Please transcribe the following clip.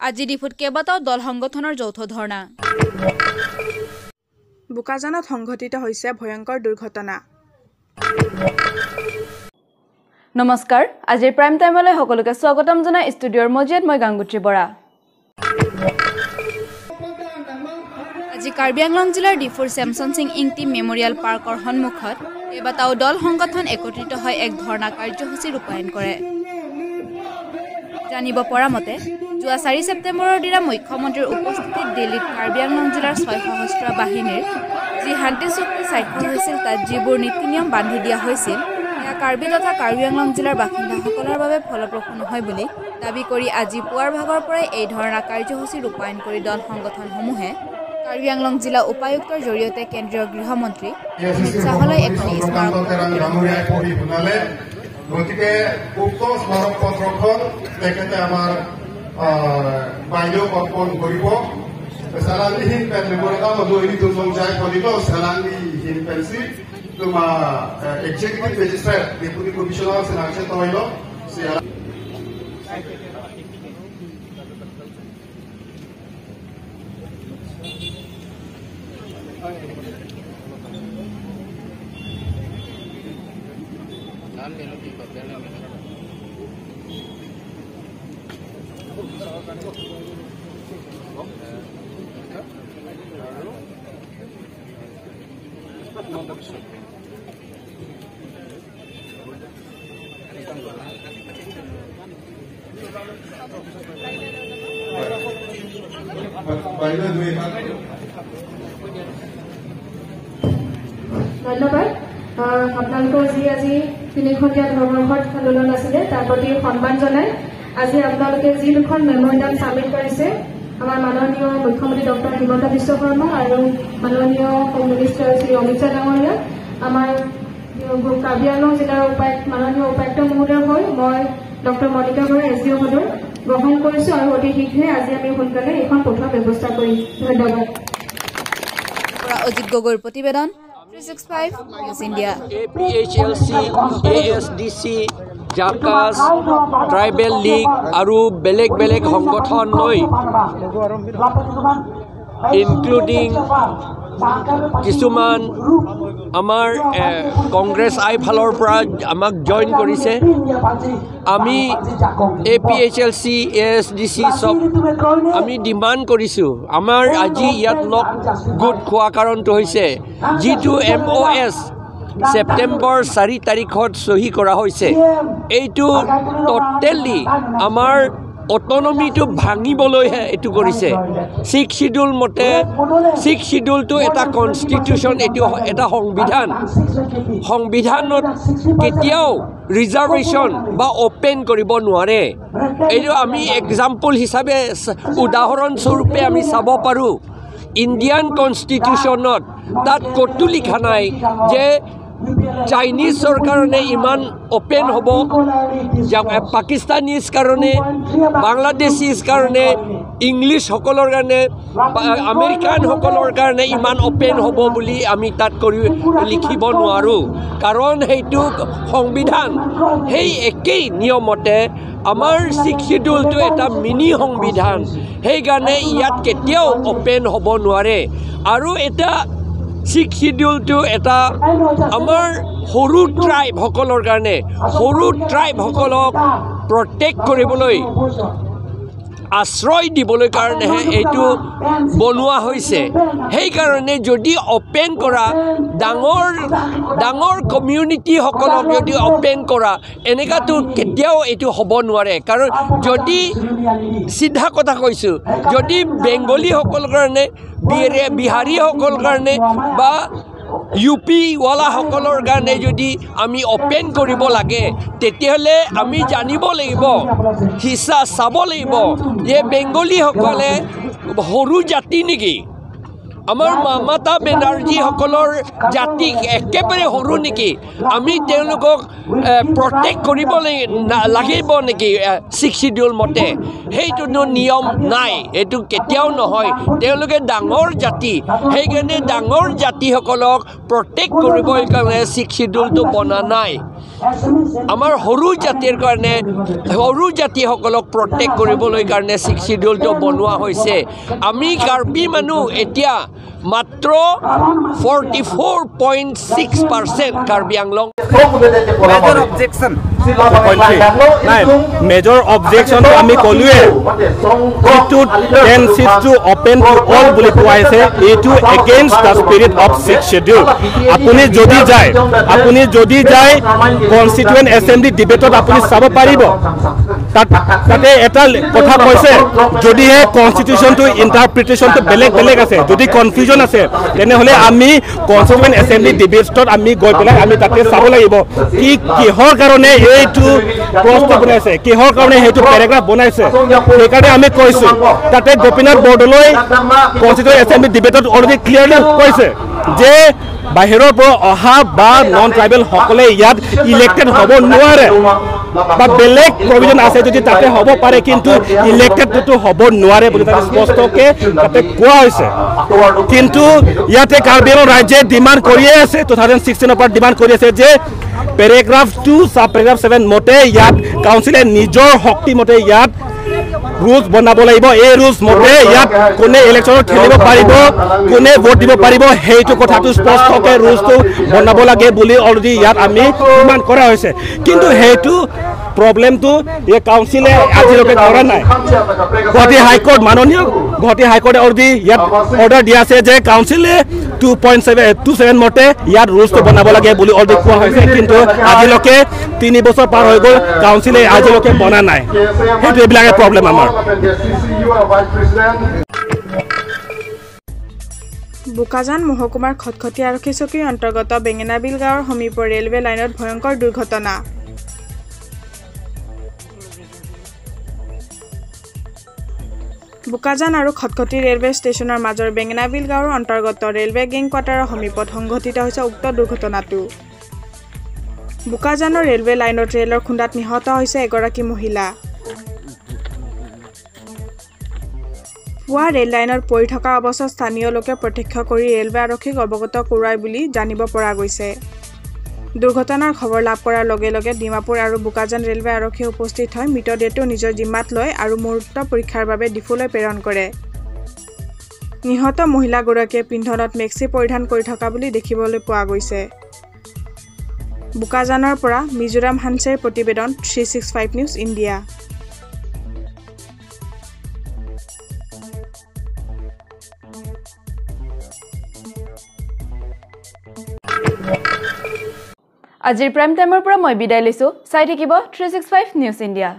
আজি ডিফুত কেইবাটাও দল সংগঠনৰ যৌথ ধৰ্ণা। বোকাজানত সংঘটিত হৈছে ভয়ংকৰ দুৰ্ঘটনা। নমস্কাৰ, আজিৰ প্ৰাইম টাইমলৈ সকলোকে স্বাগতম জনাই ষ্টুডিঅ'ৰ মজিয়াত মই গাংগুত্ৰী বৰা। আজি কাৰ্বি আংলং জিলাৰ ডিফুৰ চেমছন সিং ইংটি মেমৰিয়েল পাৰ্কৰ সন্মুখত কেইবাটাও দল সংগঠন একত্ৰিত হৈ এক ধৰ্ণা কাৰ্যসূচী ৰূপায়ণ কৰে। জানিব পৰা মতে যোৱা 4 ছেপ্টেম্বৰৰ দিনা মুখ্যমন্ত্ৰীৰ উপস্থিতিত দিল্লীত কাৰ্বি আংলং জিলাৰ 6 সশস্ত্ৰ বাহিনীৰ যি শান্তি চুক্তি স্বাক্ষৰ হৈছিল তাত যিবোৰ নীতি নিয়ম বান্ধি দিয়া হৈছিল সেয়া কাৰ্বি তথা কাৰ্বি আংলং জিলাৰ বাসিন্দাসকলৰ বাবে ফলপ্ৰসূ নহয় বুলি দাবী কৰি আজি পুৱাৰ ভাগৰ পৰাই এই ধৰ্ণা কাৰ্যসূচী ৰূপায়ণ কৰি দল সংগঠনসমূহে কাৰ্বি আংলং জিলা উপায়ুক্তৰ জৰিয়তে কেন্দ্ৰীয় গৃহমন্ত্ৰী অমিত শ্বাহলৈ এখন স্মাৰক গতিকে উক্ত স্মাৰক পত্ৰখন তেখেতে আমাৰ বাইদেউ অৰ্পণ কৰিব। চেলাংলিহীন পেন মেমৰিয়েল মধুৰি দুজন যায় কলিত চেলাংলিহীন পেনচি তোমাৰ এক্সিকিউটিভ মেজিষ্ট্ৰেট ডেপুটি কমিশনাৰ চেলাংছে তৈল ধন্যবাদ। আপোনালোকৰ যি আজি 3-খনীয়া ধৰ্মঘট আন্দোলন আছিলে তাৰ প্ৰতি সন্মান জনাই আজি আপোনালোকে যি দুখন মেমৰিয়েল চাবমিট কৰিছে আমাৰ মাননীয় মুখ্যমন্ত্ৰী ডক্টৰ হিমন্ত বিশ্ব শৰ্মা আৰু মাননীয় হোম মিনিষ্টাৰ শ্ৰী অমিত শ্বাহ ডাঙৰীয়া আমাৰ কাৰ্বি আংলং জিলাৰ মাননীয় উপায়ুক্ত মহোদয় হৈ মই ডক্টৰ মণিকা বৰা SDO পদৰ গ্ৰহণ কৰিছো আৰু অতি শীঘ্ৰে আজি আমি সোনকালে এইখন পঠোৱাৰ ব্যৱস্থা কৰিম। ধন্যবাদ। অজিত গগৈৰ প্ৰতিবেদন 365 নিউজ ইণ্ডিয়া। APHLC, ASDC, জাকাছ, ট্ৰাইবেল লীগ আৰু বেলেগ বেলেগ সংগঠন লৈ ইনক্লুডিং কিছুমান আমাৰ কংগ্ৰেছ ফালৰ পৰা আমাক জইন কৰিছে। আমি APHLC, ASDC চব আমি ডিমাণ্ড কৰিছোঁ। আমাৰ আজি ইয়াত লগ গোট খোৱা কাৰণটো হৈছে যিটো MOS ছেপ্টেম্বৰ 4 তাৰিখত চহী কৰা হৈছে এইটো টোটেলি আমাৰ অটনমিটো ভাঙিবলৈহে এইটো কৰিছে। 6 শিডিউল মতে 6 শিডিউলটো এটা কনষ্টিটিউশ্যন, এইটো এটা সংবিধানত কেতিয়াও ৰিজাৰ্ভেশ্যন বা অপেন কৰিব নোৱাৰে। এইটো আমি এক্সাম্পল হিচাপে উদাহৰণস্বৰূপে আমি চাব পাৰোঁ। ইণ্ডিয়ান কনষ্টিটিউশ্যনত তাত ক'তো লিখা নাই যে চাইনিজৰ কাৰণে ইমান অপেন হ'ব, পাকিস্তানীজ কাৰণে, বাংলাদেশীজ কাৰণে, ইংলিছসকলৰ কাৰণে, আমেৰিকানসকলৰ কাৰণে ইমান অপেন হ'ব বুলি আমি তাত লিখিব নোৱাৰোঁ। কাৰণ সেইটো সংবিধান সেই একেই নিয়মতে আমাৰ 6 শিডিউলটো এটা মিনি সংবিধান, সেইকাৰণে ইয়াত কেতিয়াও অপেন হ'ব নোৱাৰে। আৰু এটা 6 শিডিউলটো এটা আমাৰ সৰু ট্ৰাইবসকলৰ কাৰণে, সৰু ট্ৰাইবসকলক প্ৰটেক্ট কৰিবলৈ, আশ্ৰয় দিবলৈ কাৰণেহে এইটো বনোৱা হৈছে। সেইকাৰণে যদি অপেন কৰা ডাঙৰ কমিউনিটিসকলক যদি অপেন কৰা এনেকুৱাতো কেতিয়াও এইটো হ'ব নোৱাৰে। কাৰণ যদি চিধা কথা কৈছোঁ, যদি বেংগলীসকলৰ কাৰণে, বিহাৰীসকলৰ কাৰণে বা UP ৱালাসকলৰ কাৰণে যদি আমি অপেন কৰিব লাগে তেতিয়াহ'লে আমি জানিব লাগিব, চাব লাগিব যে বেংগলীসকলে সৰু জাতি নেকি, আমাৰ মমতা বেনাৰ্জীসকলৰ জাতি একেবাৰে সৰু নেকি আমি তেওঁলোকক প্ৰটেক্ট কৰিব লাগিব নেকি 6 শিডিউল মতে সেইটোনো নিয়ম নাই এইটো কেতিয়াও নহয় তেওঁলোকে ডাঙৰ জাতি সেইকাৰণে ডাঙৰ জাতিসকলক প্ৰটেক্ট কৰিবৰ কাৰণে 6 শিডিউলটো বনা নাই আমাৰ সৰু জাতিৰ কাৰণে সৰু জাতিসকলক প্ৰটেক্ট কৰিবলৈ কাৰণে 6 শিডিউলটো বনোৱা হৈছে আমি কাৰ্বি মানুহ এতিয়া মাত্ৰ 44.6% কাৰ্বি আংলং মেজৰ অবজেকশন নাই মেজৰ অবজেকশন আমি কলুৱে ইটো 10 seats to open to all বুলি কোৱা হৈছে ইটো against the spirit of 6 schedule আপুনি যদি যায় কনস্টিটুৱেন্ট এছেম্বলি ডিবেটত আপুনি চাব পাৰিব তাতে এটা কথা কৈছে যদিহে কনস্টিটিউশনটো ইন্টাৰপ্ৰিটেশনটো বেলেগ আছে যদি কনফিউজন আছে তেনেহলে আমি কনস্টিটুৱেন্ট এছেম্বলি ডিবেটত আমি গৈ পেলাই আমি তাতে চাব লাগিব কিহৰ কাৰণে এইটো প্ৰশ্ন বনাইছে কিহৰ কাৰণে সেইটো পেৰাগ্ৰাফ বনাইছে সেইকাৰণে আমি কৈছো তাতে গোপীনাথ বৰদলৈ কনস্টিটুৱেন্ট এছেম্বলি ডিবেটত অলৰেডি ক্লিয়াৰলি কৈছে যে বাহিৰৰ পৰা অহা বা নন ট্ৰাইবেল সকলে ইয়াত ইলেক্টেড হ'ব নোৱাৰে বা বেলেগ প্ৰভিজন আছে যদি তাতে হ'ব পাৰে কিন্তু ইলেক্টেডটো হ'ব নোৱাৰে বুলি তাতে স্পষ্টকৈ তাতে কোৱা হৈছে কিন্তু ইয়াতে কাৰ্বি আংলং ৰাজ্যে ডিমাণ্ড কৰিয়ে আছে 2016 পৰা ডিমাণ্ড কৰি আছে যে পেৰাগ্ৰাফ 2 সাব পেৰাগ্ৰাফ 7 মতে ইয়াত কাউন্সিলে নিজৰ শক্তি মতে ইয়াত rules বনাব লাগিব এই rules মতে ইয়াত কোনে ইলেকশনত খেলিব পাৰিব কোনে ভোট দিব পাৰিব হেইটো কথাটো স্পষ্টকৈ rules-টো বনাব লাগে বুলি অলৰেডি ইয়াত আমি ডিমাণ্ড কৰা হৈছে কিন্তু হেইটো প্ৰবলেমটো এই কাউন্সিলে আজিলৈকে কৰা নাই গুৱাহাটী হাইকোৰ্ট মাননীয় গুৱাহাটী হাইকোৰ্টে অলৰেডি ইয়াত অৰ্ডাৰ দিয়া আছে যে কাউন্সিলে 2.727 মতে ইয়াত rules-টো বনাব লাগে বুলি অলৰেডি কোৱা হৈছে কিন্তু আজিলৈকে 3 বছৰ পাৰ হৈ গ'ল কাউন্সিলে আজিলৈকে বনা নাই হেইটো এইবিলাকে প্ৰবলেম আমাৰ বোকাজান মহকুমাৰ খটখটি আৰক্ষী চকীৰ অন্তৰ্গত বেঙেনাবিল গাঁৱৰ সমীপৰ ৰেলৱে লাইনত ভয়ংকৰ দুৰ্ঘটনা বোকাজান আৰু খটখটি ৰেলৱে ষ্টেচনৰ মাজৰ বেঙেনাবিল গাঁৱৰ অন্তৰ্গত ৰেলৱে গেং কোৱাৰ্টাৰৰ সমীপত সংঘটিত হৈছে উক্ত দুৰ্ঘটনাটো বোকাজানৰ ৰেলৱে লাইনত ৰেলৰ খুন্দাত নিহত হৈছে এগৰাকী মহিলা পুৱা ৰেল লাইনত পৰি থকা অৱস্থাত স্থানীয় লোকে প্ৰত্যক্ষ কৰি ৰেলৱে আৰক্ষীক অৱগত কৰোৱাই বুলি জানিব পৰা গৈছে দুৰ্ঘটনাৰ খবৰ লাভ কৰাৰ লগে লগে ডিমাপুৰ আৰু বোকাজান ৰেলৱে আৰক্ষী উপস্থিত হৈ মৃতদেহটো নিজৰ জিম্মাত লয় আৰু মুহূৰ্ত পৰীক্ষাৰ বাবে ডিফুলৈ প্ৰেৰণ কৰে নিহত মহিলাগৰাকীয়ে পিন্ধনত মেক্সি পৰিধান কৰি থকা বুলি দেখিবলৈ পোৱা গৈছে বোকাজানৰ পৰা মিজোৰাম হানছেৰ প্ৰতিবেদন 365 নিউজ ইণ্ডিয়া আজিৰ প্ৰাইম টাইমৰ পৰা মই বিদায় লৈছো চাই থাকিব 365 নিউজ ইণ্ডিয়া